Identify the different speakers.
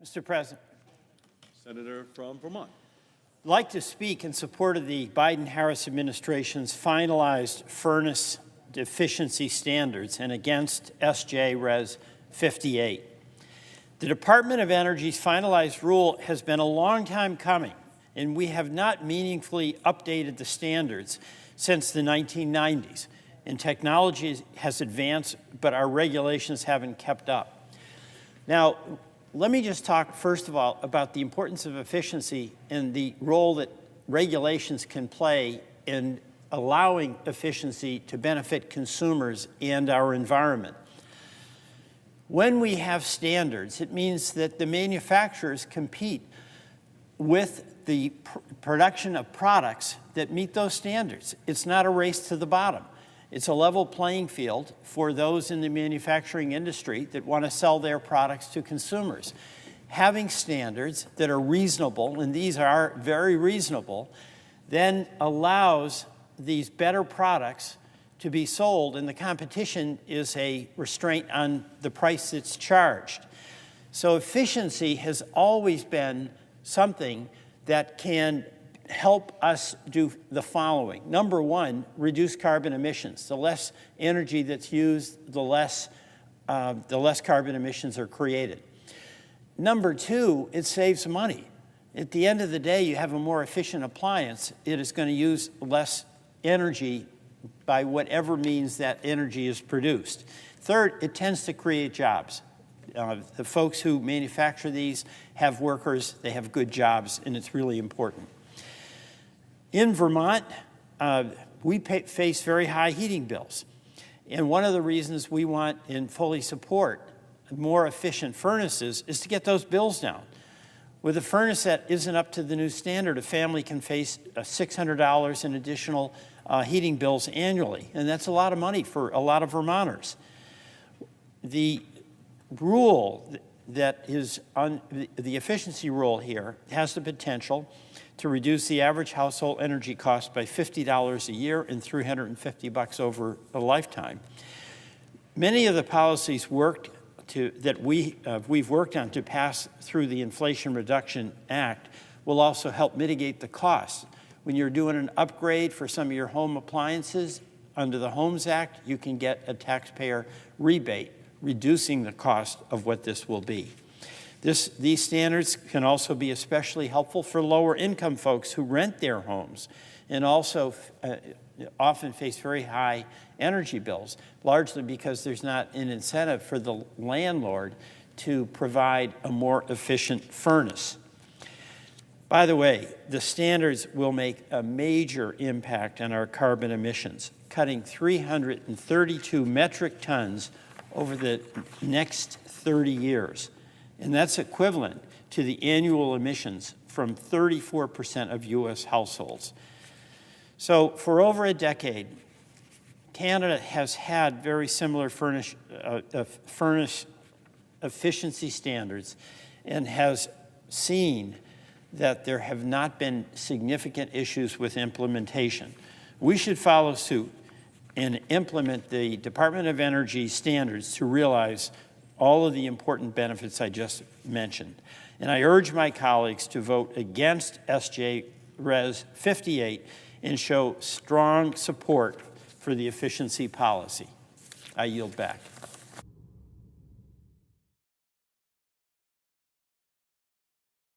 Speaker 1: Mr. President.
Speaker 2: Senator from Vermont.
Speaker 1: I'd like to speak in support of the Biden-Harris administration's finalized furnace efficiency standards and against S.J. Res. 58. The Department of Energy's finalized rule has been a long time coming, and we have not meaningfully updated the standards since the 1990s. And technology has advanced, but our regulations haven't kept up. Now, let me just talk, first of all, about the importance of efficiency and the role that regulations can play in allowing efficiency to benefit consumers and our environment. When we have standards, it means that the manufacturers compete with the production of products that meet those standards. It's not a race to the bottom. It's a level playing field for those in the manufacturing industry that want to sell their products to consumers. Having standards that are reasonable, and these are very reasonable, then allows these better products to be sold, and the competition is a restraint on the price that's charged. So efficiency has always been something that can help us do the following. Number one, reduce carbon emissions. The less energy that's used, the less carbon emissions are created. Number two, it saves money. At the end of the day, you have a more efficient appliance. It is going to use less energy by whatever means that energy is produced. Third, it tends to create jobs. The folks who manufacture these have workers, they have good jobs, and it's really important. In Vermont, we face very high heating bills. And one of the reasons we want and fully support more efficient furnaces is to get those bills down. With a furnace that isn't up to the new standard, a family can face $600 in additional heating bills annually. And that's a lot of money for a lot of Vermonters. The rule that is on the efficiency rule here has the potential to reduce the average household energy cost by $50 a year and $350 over a lifetime. Many of the policies that we've worked on to pass through the Inflation Reduction Act will also help mitigate the costs. When you're doing an upgrade for some of your home appliances under the Homes Act, you can get a taxpayer rebate, reducing the cost of what this will be. These standards can also be especially helpful for lower income folks who rent their homes and also often face very high energy bills, largely because there's not an incentive for the landlord to provide a more efficient furnace. By the way, the standards will make a major impact on our carbon emissions, cutting 332 metric tons over the next 30 years. And that's equivalent to the annual emissions from 34% of U.S. households. So for over a decade, Canada has had very similar furnace efficiency standards and has seen that there have not been significant issues with implementation. We should follow suit and implement the Department of Energy standards to realize all of the important benefits I just mentioned. And I urge my colleagues to vote against S.J. Res. 58 and show strong support for the efficiency policy. I yield back.